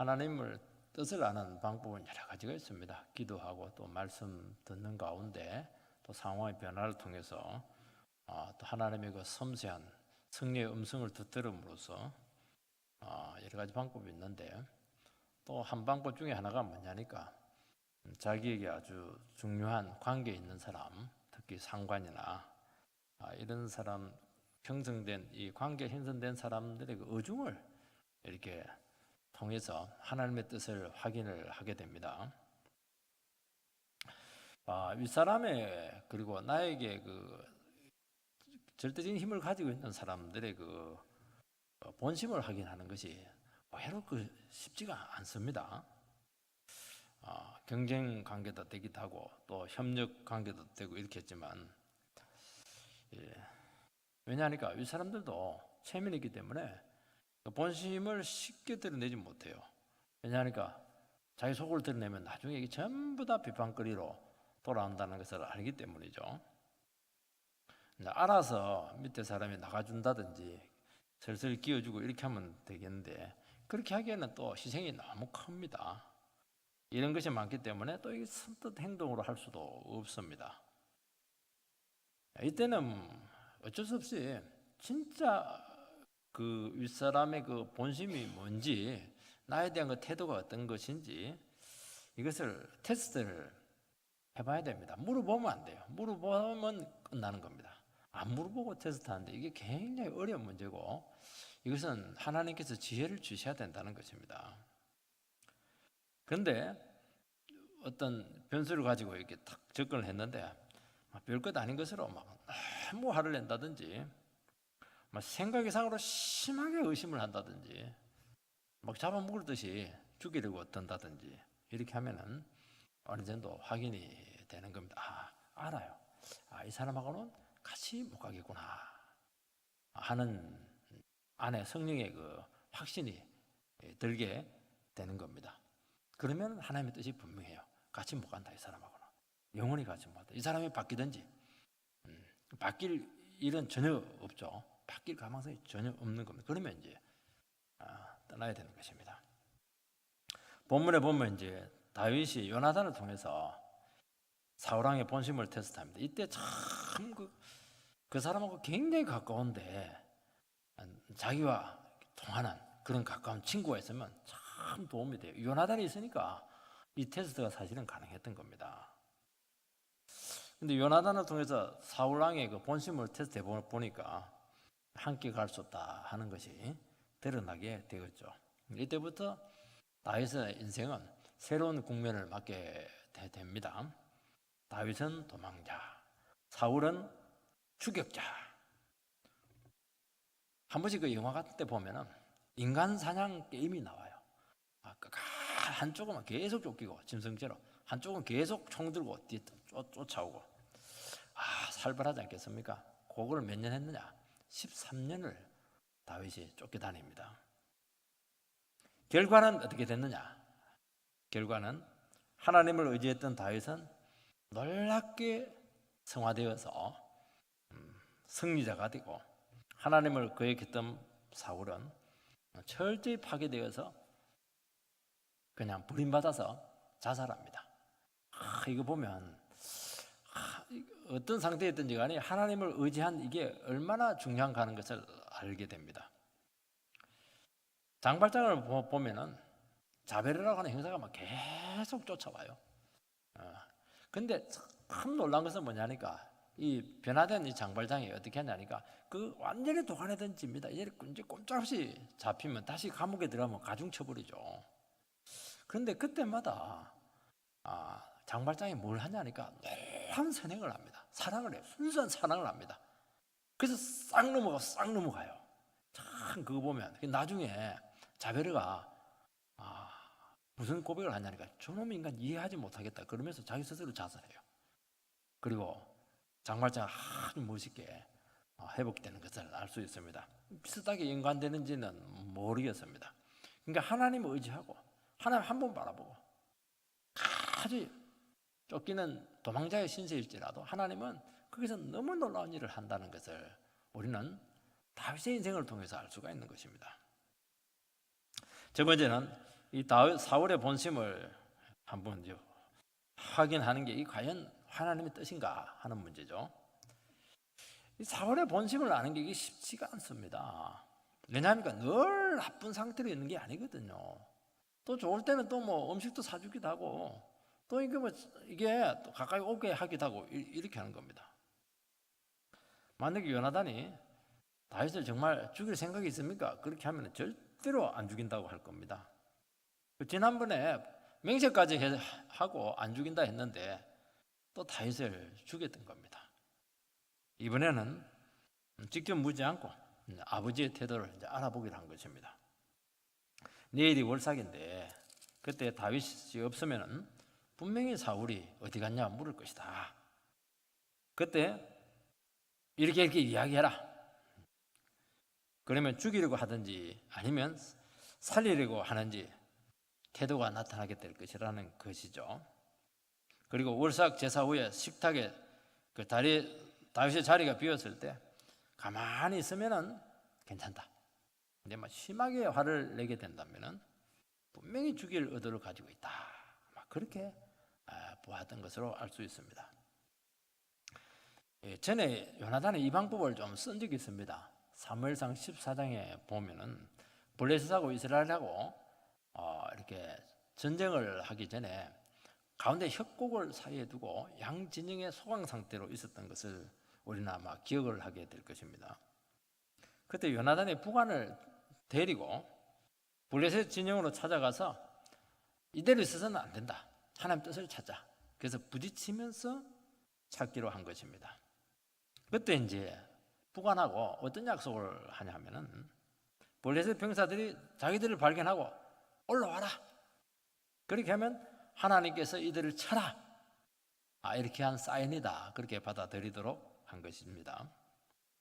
하나님을 뜻을 아는 방법은 여러 가지가 있습니다. 기도하고 또 말씀 듣는 가운데 또 상황의 변화를 통해서 또 하나님의 그 섬세한 성령의 음성을 듣들음으로써 여러 가지 방법이 있는데, 또 한 방법 중에 하나가 뭐냐니까 자기에게 아주 중요한 관계에 있는 사람, 특히 상관이나 이런 사람, 형성된 이 관계 형성된 사람들의 그 의중을 이렇게 통해서 하나님의 뜻을 확인을 하게 됩니다. 윗사람의 그리고 나에게 그 절대적인 힘을 가지고 있는 사람들의 그 본심을 확인하는 것이 의외로 쉽지가 않습니다. 경쟁 관계도 되기도 하고 또 협력 관계도 되고 이렇게 했지만, 왜냐하니까 윗사람들도 체면이기 때문에 본심을 쉽게 드러내지 못해요. 왜냐하니까 자기 속을 드러내면 나중에 이게 전부 다 비판거리로 돌아온다는 것을 알기 때문이죠. 알아서 밑에 사람이 나가준다든지 슬슬 끼워주고 이렇게 하면 되겠는데, 그렇게 하기에는 또 희생이 너무 큽니다. 이런 것이 많기 때문에 또 이게 선뜻 행동으로 할 수도 없습니다. 이때는 어쩔 수 없이 진짜 그 윗사람의 그 본심이 뭔지, 나에 대한 그 태도가 어떤 것인지 이것을 테스트를 해봐야 됩니다. 물어보면 안 돼요. 물어보면 끝나는 겁니다. 안 물어보고 테스트하는데 이게 굉장히 어려운 문제고, 이것은 하나님께서 지혜를 주셔야 된다는 것입니다. 그런데 어떤 변수를 가지고 이렇게 탁 접근을 했는데 별것 아닌 것으로 막 너무 화를 낸다든지, 막 생각 이상으로 심하게 의심을 한다든지, 막 잡아먹을 듯이 죽이려고 든다든지 이렇게 하면은 어느 정도 확인이 되는 겁니다. 알아요. 이 사람하고는 같이 못 가겠구나 하는 안에 성령의 그 확신이 들게 되는 겁니다. 그러면 하나님의 뜻이 분명해요. 같이 못 간다, 이 사람하고는. 영원히 같이 못 간다. 이 사람이 바뀌든지 바뀔 일은 전혀 없죠. 바뀔 가능성이 전혀 없는 겁니다. 그러면 이제 떠나야 되는 것입니다. 본문에 보면 이제 다윗이 요나단을 통해서 사울왕의 본심을 테스트합니다. 이때 참 그 사람하고 굉장히 가까운데 자기와 통하는 그런 가까운 친구가 있으면 참 도움이 돼요. 요나단이 있으니까 이 테스트가 사실은 가능했던 겁니다. 근데 요나단을 통해서 사울왕의 그 본심을 테스트해 보니까 함께 갈 수 없다 하는 것이 드러나게 되었죠. 이때부터 다윗의 인생은 새로운 국면을 맞게 됩니다. 다윗은 도망자, 사울은 추격자. 한 번씩 그 영화 같은 때 보면은 인간 사냥 게임이 나와요. 한쪽은 계속 쫓기고 짐승처럼, 한쪽은 계속 총 들고 쫓아오고. 살벌하지 않겠습니까? 그걸 몇 년 했느냐? 13년을 다윗이 쫓겨다닙니다. 결과는 어떻게 됐느냐? 결과는 하나님을 의지했던 다윗은 놀랍게 성화되어서 승리자가 되고, 하나님을 거역했던 사울은 철저히 파괴되어서 그냥 버림받아서 자살합니다. 이거 보면 어떤 상태였든지 간에 하나님을 의지한 이게 얼마나 중요한가 하는 것을 알게 됩니다. 장발장을 보면은 자베르라고 하는 형사가 막 계속 쫓아와요. 근데 참 놀란 것은 뭐냐니까, 이 변화된 이 장발장이 어떻게 하냐니까 그 완전히 도가내던 집니다. 이제 꼼짝없이 잡히면 다시 감옥에 들어가면 가중 처벌이죠. 그런데 그때마다 장발장이 뭘 하냐니까 노란 선행을 합니다. 사랑을 해요. 순수한 사랑을 합니다. 그래서 싹 넘어가요. 참 그거 보면 나중에 자베르가 무슨 고백을 하냐니까, 저놈 인간 이해하지 못하겠다 그러면서 자기 스스로 자살해요. 그리고 장발장은 아주 멋있게 회복되는 것을 알 수 있습니다. 비슷하게 연관되는지는 모르겠습니다. 그러니까 하나님을 의지하고 하나님 한 번 바라보고, 아주 쫓기는 도망자의 신세일지라도 하나님은 거기서 너무 놀라운 일을 한다는 것을 우리는 다윗의 인생을 통해서 알 수가 있는 것입니다. 첫 번째는 이 사울의 본심을 한번 이제 확인하는 게 이 과연 하나님의 뜻인가 하는 문제죠. 이 사울의 본심을 아는 게 이게 쉽지가 않습니다. 왜냐하면 늘 나쁜 상태로 있는 게 아니거든요. 또 좋을 때는 또 뭐 음식도 사주기도 하고 또 이게 또 가까이 오게 하기도 하고 이렇게 하는 겁니다. 만약에 요나단이 다윗을 정말 죽일 생각이 있습니까? 그렇게 하면 절대로 안 죽인다고 할 겁니다. 지난번에 맹세까지 하고 안 죽인다 했는데 또 다윗을 죽였던 겁니다. 이번에는 직접 묻지 않고 아버지의 태도를 이제 알아보기로 한 것입니다. 내일이 월삭인데 그때 다윗이 없으면 분명히 사울이 어디 갔냐 물을 것이다. 그때 이렇게 이야기해라. 그러면 죽이려고 하든지 아니면 살리려고 하는지 태도가 나타나게 될 것이라는 것이죠. 그리고 월삭 제사 후에 식탁에 그 다윗의 자리가 비었을 때 가만히 있으면은 괜찮다. 근데 막 심하게 화를 내게 된다면은 분명히 죽일 의도를 가지고 있다. 막 그렇게 보았던 것으로 알 수 있습니다. 전에 요나단의 이 방법을 좀 쓴 적이 있습니다. 사무엘상 14장에 보면은 블레셋하고 이스라엘하고 이렇게 전쟁을 하기 전에 가운데 협곡을 사이에 두고 양 진영의 소강 상태로 있었던 것을 우리는 아마 기억을 하게 될 것입니다. 그때 요나단의 부관을 데리고 블레셋 진영으로 찾아가서 이대로 있어서는 안 된다. 하나님 뜻을 찾자. 그래서 부딪히면서 찾기로 한 것입니다. 그때 이제 부관하고 어떤 약속을 하냐면은 블레셋 병사들이 자기들을 발견하고 올라와라. 그렇게 하면 하나님께서 이들을 쳐라. 이렇게 한 사인이다. 그렇게 받아들이도록 한 것입니다.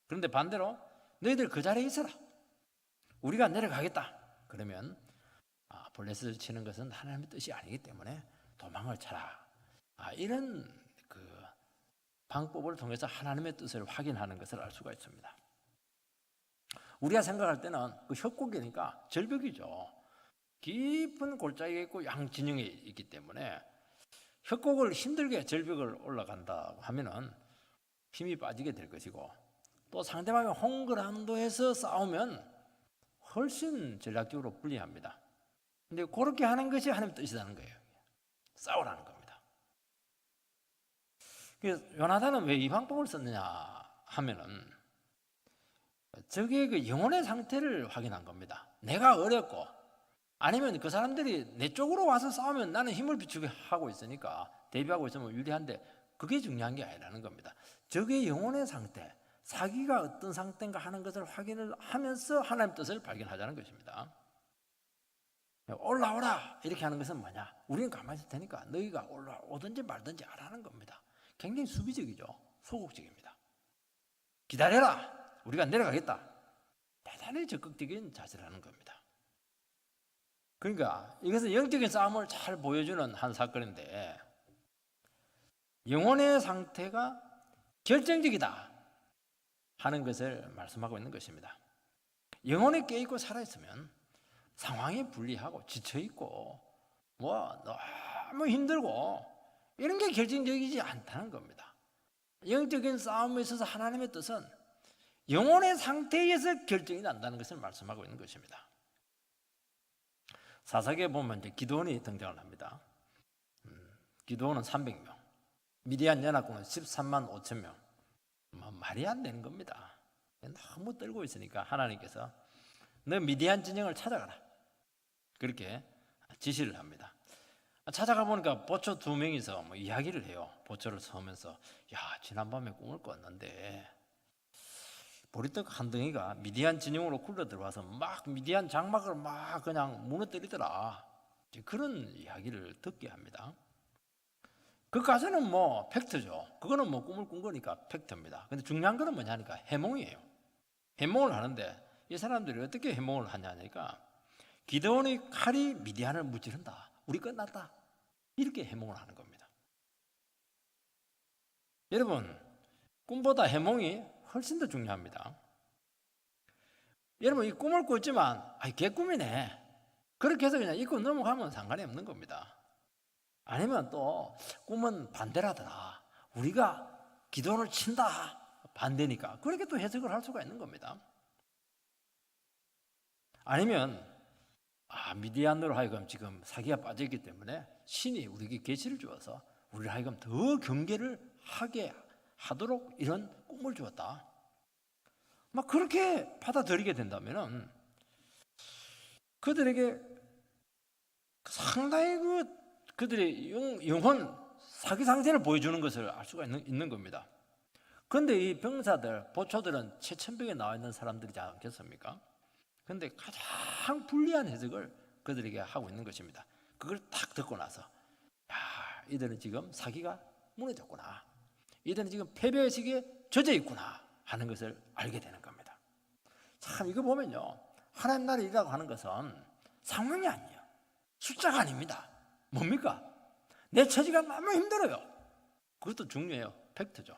그런데 반대로 너희들 그 자리에 있어라. 우리가 내려가겠다. 그러면 블레셋을 치는 것은 하나님의 뜻이 아니기 때문에 도망을 쳐라. 이런 그 방법을 통해서 하나님의 뜻을 확인하는 것을 알 수가 있습니다. 우리가 생각할 때는 그 협곡이니까 절벽이죠. 깊은 골짜기가 있고 양 진영에 있기 때문에 협곡을 힘들게 절벽을 올라간다고 하면은 힘이 빠지게 될 것이고 또 상대방이 홍그랑도에서 싸우면 훨씬 전략적으로 불리합니다. 근데 그렇게 하는 것이 하나님의 뜻이라는 거예요. 싸우라는 겁니다. 그래서 요나단은 왜 이 방법을 썼느냐 하면은 저게 그 영혼의 상태를 확인한 겁니다. 내가 어렵고 아니면 그 사람들이 내 쪽으로 와서 싸우면 나는 힘을 비추게 하고 있으니까 대비하고 있으면 유리한데 그게 중요한 게 아니라는 겁니다. 저게 영혼의 상태, 사기가 어떤 상태인가 하는 것을 확인을 하면서 하나님의 뜻을 발견하자는 것입니다. 올라오라 이렇게 하는 것은 뭐냐? 우리는 가만히 있을 테니까 너희가 올라오든지 말든지 하라는 겁니다. 굉장히 수비적이죠. 소극적입니다. 기다려라. 우리가 내려가겠다. 대단히 적극적인 자세를 하는 겁니다. 그러니까 이것은 영적인 싸움을 잘 보여주는 한 사건인데 영혼의 상태가 결정적이다 하는 것을 말씀하고 있는 것입니다. 영혼이 깨있고 살아있으면 상황이 불리하고 지쳐있고 너무 힘들고 이런 게 결정적이지 않다는 겁니다. 영적인 싸움에 있어서 하나님의 뜻은 영혼의 상태에서 결정이 난다는 것을 말씀하고 있는 것입니다. 사사기에 보면 이제 기드온이 등장을 합니다. 기드온은 300명, 미디안 연합군은 13만 5천 명. 말이 안 되는 겁니다. 너무 떨고 있으니까 하나님께서 너 미디안 진영을 찾아가라. 그렇게 지시를 합니다. 찾아가 보니까 보초 2명이서 이야기를 해요. 보초를 서면서 지난밤에 꿈을 꿨는데 보리떡 한 덩이가 미디안 진영으로 굴러 들어와서 막 미디안 장막을 막 그냥 무너뜨리더라. 그런 이야기를 듣게 합니다. 그까지는 팩트죠. 그거는 꿈을 꾼 거니까 팩트입니다. 근데 중요한 거는 뭐냐니까 해몽이에요. 해몽을 하는데 이 사람들이 어떻게 해몽을 하냐니까 기드온의 칼이 미디안을 무찌른다. 우리 끝났다. 이렇게 해몽을 하는 겁니다. 여러분, 꿈보다 해몽이 훨씬 더 중요합니다. 여러분 이 꿈을 꿨지만 개꿈이네. 그렇게 해서 그냥 잊고 넘어가면 상관이 없는 겁니다. 아니면 또 꿈은 반대라더라. 우리가 기도를 친다. 반대니까. 그렇게 또 해석을 할 수가 있는 겁니다. 아니면 미디안으로 하여금 지금 사기가 빠져있기 때문에 신이 우리에게 계시를 주어서 우리를 하여금 더 경계를 하게 하도록 이런 꿈을 주었다. 막 그렇게 받아들이게 된다면은 그들에게 상당히 그들의 영혼 사기상태를 보여주는 것을 알 수가 있는 겁니다. 그런데 이 병사들, 보초들은 최천벽에 나와 있는 사람들이지 않겠습니까? 그런데 가장 불리한 해석을 그들에게 하고 있는 것입니다. 그걸 딱 듣고 나서 이들은 지금 사기가 무너졌구나. 이들은 지금 패배의식에 젖어 있구나 하는 것을 알게 되는 겁니다. 참 이거 보면요. 하나님 나라에 일이라고 하는 것은 상황이 아니에요. 숫자가 아닙니다. 뭡니까? 내 처지가 너무 힘들어요. 그것도 중요해요. 팩트죠.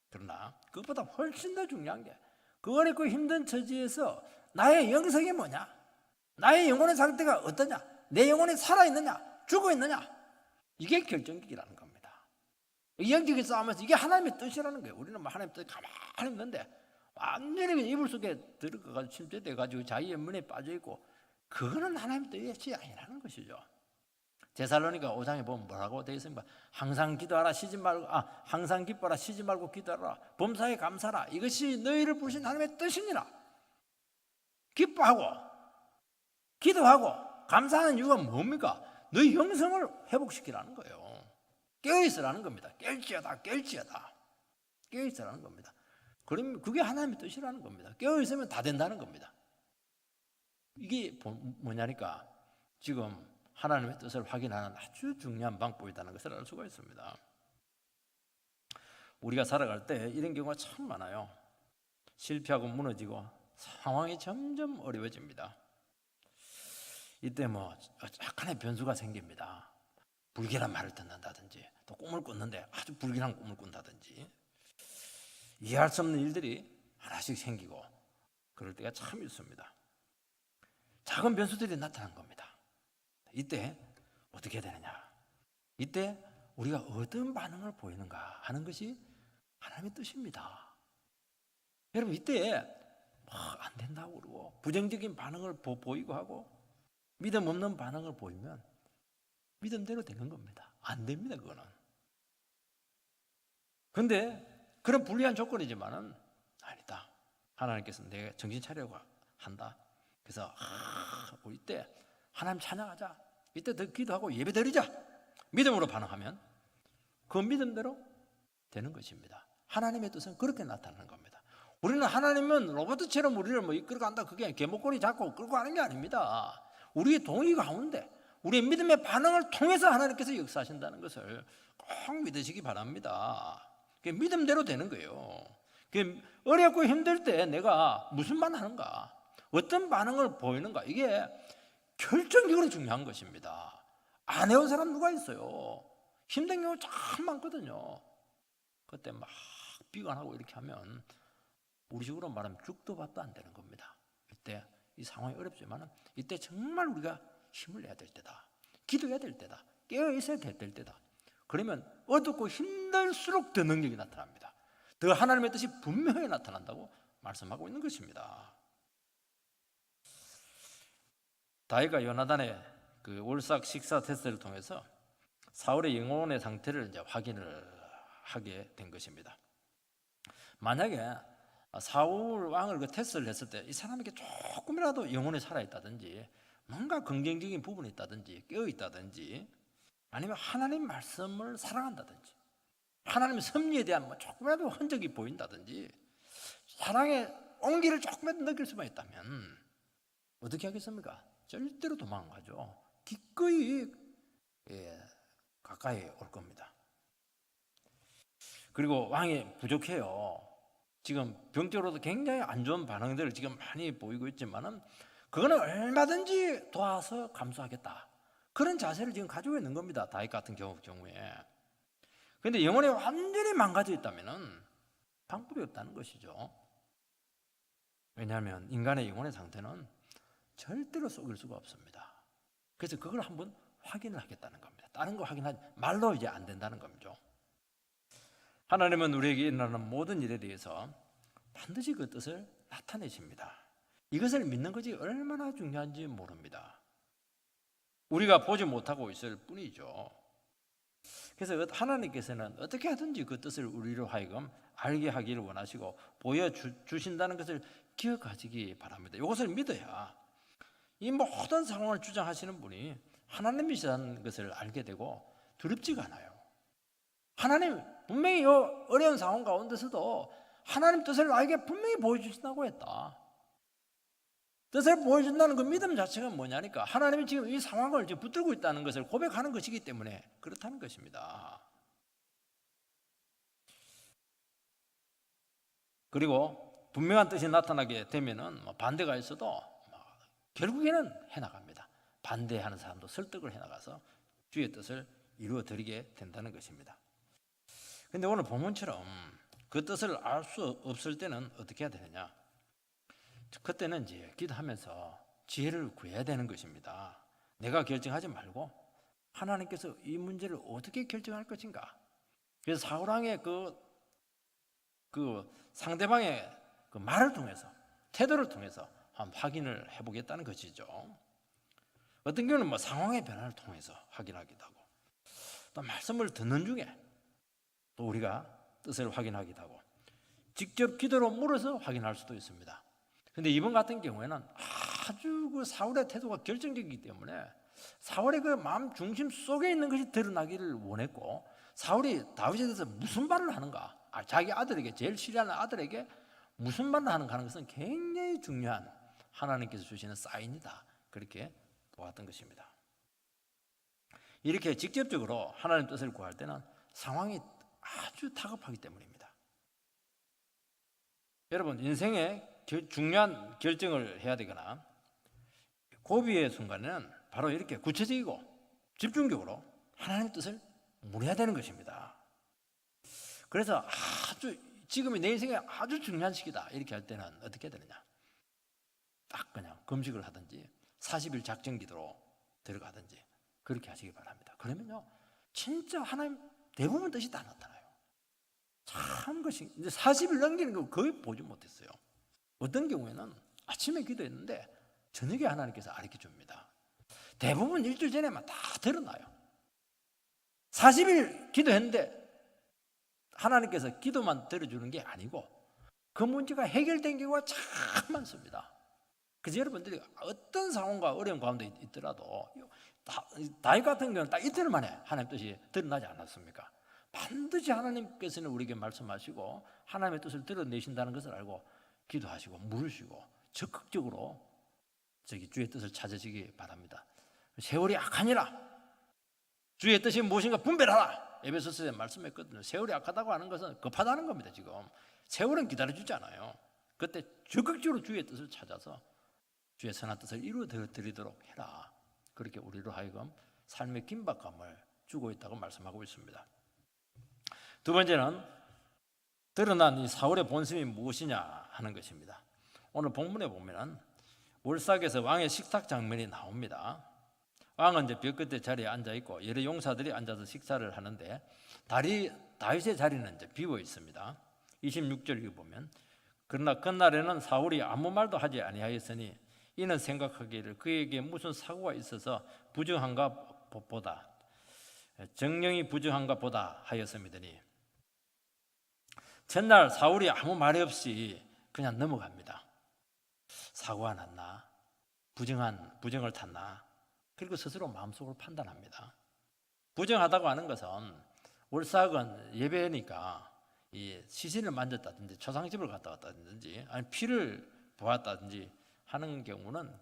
그러나 그것보다 훨씬 더 중요한 게 그 어렵고 힘든 처지에서 나의 영성이 뭐냐? 나의 영혼의 상태가 어떠냐? 내 영혼이 살아있느냐? 죽어있느냐? 이게 결정적이라는 겁니다. 이 영적인 싸움에서 이게 하나님의 뜻이라는 거예요. 우리는 하나님의 뜻이 가만히 있는데 완전히 이불 속에 들어가가지고 침체돼가지고 자기의 문에 빠져있고 그거는 하나님의 뜻이 아니라는 것이죠. 데살로니가 5장에 보면 뭐라고 되어 있습니까? 항상 기도하라 쉬지 말고 항상 기뻐라 쉬지 말고 기도하라 범사에 감사하라 이것이 너희를 부르신 하나님의 뜻이니라. 기뻐하고 기도하고 감사하는 이유가 뭡니까? 너희 영성을 회복시키라는 거예요. 깨어있으라는 겁니다. 깰지어다 깨어있으라는 겁니다. 그럼 그게 하나님의 뜻이라는 겁니다. 깨어있으면 다 된다는 겁니다. 이게 뭐냐니까 지금 하나님의 뜻을 확인하는 아주 중요한 방법이라는 것을 알 수가 있습니다. 우리가 살아갈 때 이런 경우가 참 많아요. 실패하고 무너지고 상황이 점점 어려워집니다. 이때 약간의 변수가 생깁니다. 불길한 말을 듣는다든지 또 꿈을 꿨는데 아주 불길한 꿈을 꾼다든지 이해할 수 없는 일들이 하나씩 생기고 그럴 때가 참 있습니다. 작은 변수들이 나타난 겁니다. 이때 어떻게 해야 되느냐? 이때 우리가 어떤 반응을 보이는가 하는 것이 하나님의 뜻입니다. 여러분 이때 안 된다고 그러고 부정적인 반응을 보이고 하고 믿음 없는 반응을 보이면 믿음대로 되는 겁니다. 안 됩니다. 그거는. 그런데 그런 불리한 조건이지만은 아니다. 하나님께서 내가 정신 차려고 한다. 그래서 우리 이때 하나님 찬양하자. 이때 더 기도하고 예배드리자. 믿음으로 반응하면 그 믿음대로 되는 것입니다. 하나님의 뜻은 그렇게 나타나는 겁니다. 우리는 하나님은 로봇처럼 우리를 이끌어간다. 그게 개목걸이 잡고 끌고 가는 게 아닙니다. 우리의 동의 가운데 우리의 믿음의 반응을 통해서 하나님께서 역사하신다는 것을 꼭 믿으시기 바랍니다. 그게 믿음대로 되는 거예요. 그게 어렵고 힘들 때 내가 무슨 말 하는가, 어떤 반응을 보이는가, 이게 결정적으로 중요한 것입니다. 안 해온 사람 누가 있어요? 힘든 경우 참 많거든요. 그때 막 비관하고 이렇게 하면 우리 식으로 말하면 죽도 밥도 안 되는 겁니다. 이때 이 상황이 어렵지만 이때 정말 우리가 힘을 내야 될 때다. 기도해야 될 때다. 깨어 있어야 될 때다. 그러면 어둡고 힘들수록 더 능력이 나타납니다. 더 하나님의 뜻이 분명히 나타난다고 말씀하고 있는 것입니다. 다윗과 요나단의 그 올삭 식사 테스트를 통해서 사울의 영혼의 상태를 이제 확인을 하게 된 것입니다. 만약에 사울 왕을 그 테스트를 했을 때 이 사람에게 조금이라도 영혼이 살아있다든지 뭔가 긍정적인 부분이 있다든지 깨어있다든지 아니면 하나님 말씀을 사랑한다든지 하나님의 섭리에 대한 조금이라도 흔적이 보인다든지 사랑의 온기를 조금이라도 느낄 수만 있다면 어떻게 하겠습니까? 절대로 도망가죠. 기꺼이 가까이 올 겁니다. 그리고 왕이 부족해요. 지금 병적으로도 굉장히 안 좋은 반응들을 지금 많이 보이고 있지만은 그거는 얼마든지 도와서 감수하겠다. 그런 자세를 지금 가지고 있는 겁니다. 다윗 같은 경우에. 그런데 영혼이 완전히 망가져 있다면은 방법이 없다는 것이죠. 왜냐하면 인간의 영혼의 상태는 절대로 속일 수가 없습니다. 그래서 그걸 한번 확인을 하겠다는 겁니다. 다른 거 확인하지 말로 이제 안 된다는 겁니다. 하나님은 우리에게 일어나는 모든 일에 대해서 반드시 그 뜻을 나타내십니다. 이것을 믿는 것이 얼마나 중요한지 모릅니다. 우리가 보지 못하고 있을 뿐이죠. 그래서 하나님께서는 어떻게 하든지 그 뜻을 우리로 하여금 알게 하기를 원하시고 보여주신다는 것을 기억하시기 바랍니다. 이것을 믿어야 이 모든 상황을 주장하시는 분이 하나님이시라는 것을 알게 되고 두렵지가 않아요. 하나님 분명히 이 어려운 상황 가운데서도 하나님 뜻을 나에게 분명히 보여주신다고 했다. 뜻을 보여준다는 그 믿음 자체가 뭐냐니까 하나님이 지금 이 상황을 지금 붙들고 있다는 것을 고백하는 것이기 때문에 그렇다는 것입니다. 그리고 분명한 뜻이 나타나게 되면은 반대가 있어도 결국에는 해나갑니다. 반대하는 사람도 설득을 해나가서 주의 뜻을 이루어 드리게 된다는 것입니다. 근데 오늘 본문처럼 그 뜻을 알 수 없을 때는 어떻게 해야 되느냐? 그때는 이제 기도하면서 지혜를 구해야 되는 것입니다. 내가 결정하지 말고 하나님께서 이 문제를 어떻게 결정할 것인가? 그래서 사울왕의 그 상대방의 그 말을 통해서 태도를 통해서 한번 확인을 해보겠다는 것이죠. 어떤 경우는 상황의 변화를 통해서 확인하기도 하고 또 말씀을 듣는 중에 또 우리가 뜻을 확인하기도 하고 직접 기도로 물어서 확인할 수도 있습니다. 근데 이번 같은 경우에는 아주 그 사울의 태도가 결정적이기 때문에 사울의 그 마음 중심 속에 있는 것이 드러나기를 원했고 사울이 다윗에 대해서 무슨 말을 하는가 자기 아들에게 제일 신뢰하는 아들에게 무슨 말을 하는가 하는 것은 굉장히 중요한 하나님께서 주시는 사인이다 그렇게 보았던 것입니다. 이렇게 직접적으로 하나님 뜻을 구할 때는 상황이 아주 다급하기 때문입니다. 여러분 인생에 중요한 결정을 해야 되거나 고비의 순간에는 바로 이렇게 구체적이고 집중적으로 하나님의 뜻을 물어야 되는 것입니다. 그래서 아주 지금이 내 인생에 아주 중요한 시기다 이렇게 할 때는 어떻게 해야 되느냐? 딱 그냥 금식을 하든지 40일 작정 기도로 들어가든지 그렇게 하시기 바랍니다. 그러면요 진짜 하나님 대부분 뜻이 다 나타나요. 참 것이 이제 40일 넘기는 거 거의 보지 못했어요. 어떤 경우에는 아침에 기도했는데 저녁에 하나님께서 가르쳐 줍니다. 대부분 일주일 전에만 다 드러나요. 40일 기도했는데 하나님께서 기도만 들어주는 게 아니고 그 문제가 해결된 경우가 참 많습니다. 그래서 여러분들이 어떤 상황과 어려운 가운데 있더라도 다윗 같은 경우는 딱 이틀 만에 하나님 뜻이 드러나지 않았습니까? 반드시 하나님께서는 우리에게 말씀하시고 하나님의 뜻을 드러내신다는 것을 알고 기도하시고 물으시고 적극적으로 주의 뜻을 찾으시기 바랍니다. 세월이 악하니라 주의 뜻이 무엇인가 분별하라 에베소서에 말씀했거든요. 세월이 악하다고 하는 것은 급하다는 겁니다. 지금 세월은 기다려주지 않아요. 그때 적극적으로 주의 뜻을 찾아서 주의 선한 뜻을 이루어 드리도록 해라. 그렇게 우리로 하여금 삶의 긴박감을 주고 있다고 말씀하고 있습니다. 두 번째는 드러난 이 사울의 본심이 무엇이냐 하는 것입니다. 오늘 본문에 보면은 월삭에서 왕의 식탁 장면이 나옵니다. 왕은 이제 벽 끝에 자리에 앉아 있고 여러 용사들이 앉아서 식사를 하는데 다윗의 자리는 이제 비어 있습니다. 26절 보면 그러나 그날에는 사울이 아무 말도 하지 아니하였으니 이는 생각하기를 그에게 무슨 사고가 있어서 부정한가 보다 정령이 부정한가 보다 하였음이더니 전날 사울이 아무 말이 없이 그냥 넘어갑니다. 사고가 났나 부정을 탔나 그리고 스스로 마음속으로 판단합니다. 부정하다고 하는 것은 월삭은 예배니까 이 시신을 만졌다든지 초상집을 갔다 왔다든지 아니 피를 보았다든지 하는 경우는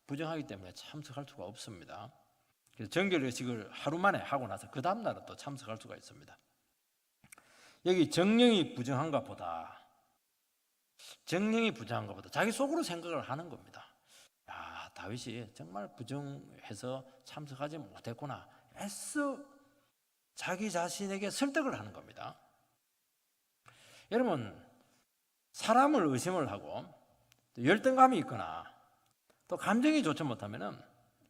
부정하기 때문에 참석할 수가 없습니다. 그래서 정결의식을 하루 만에 하고 나서 그 다음 날은 또 참석할 수가 있습니다. 여기 정령이 부정한가 보다 자기 속으로 생각을 하는 겁니다. 야, 다윗이 정말 부정해서 참석하지 못했구나 애써 자기 자신에게 설득을 하는 겁니다. 여러분 사람을 의심을 하고 또 열등감이 있거나 또 감정이 좋지 못하면은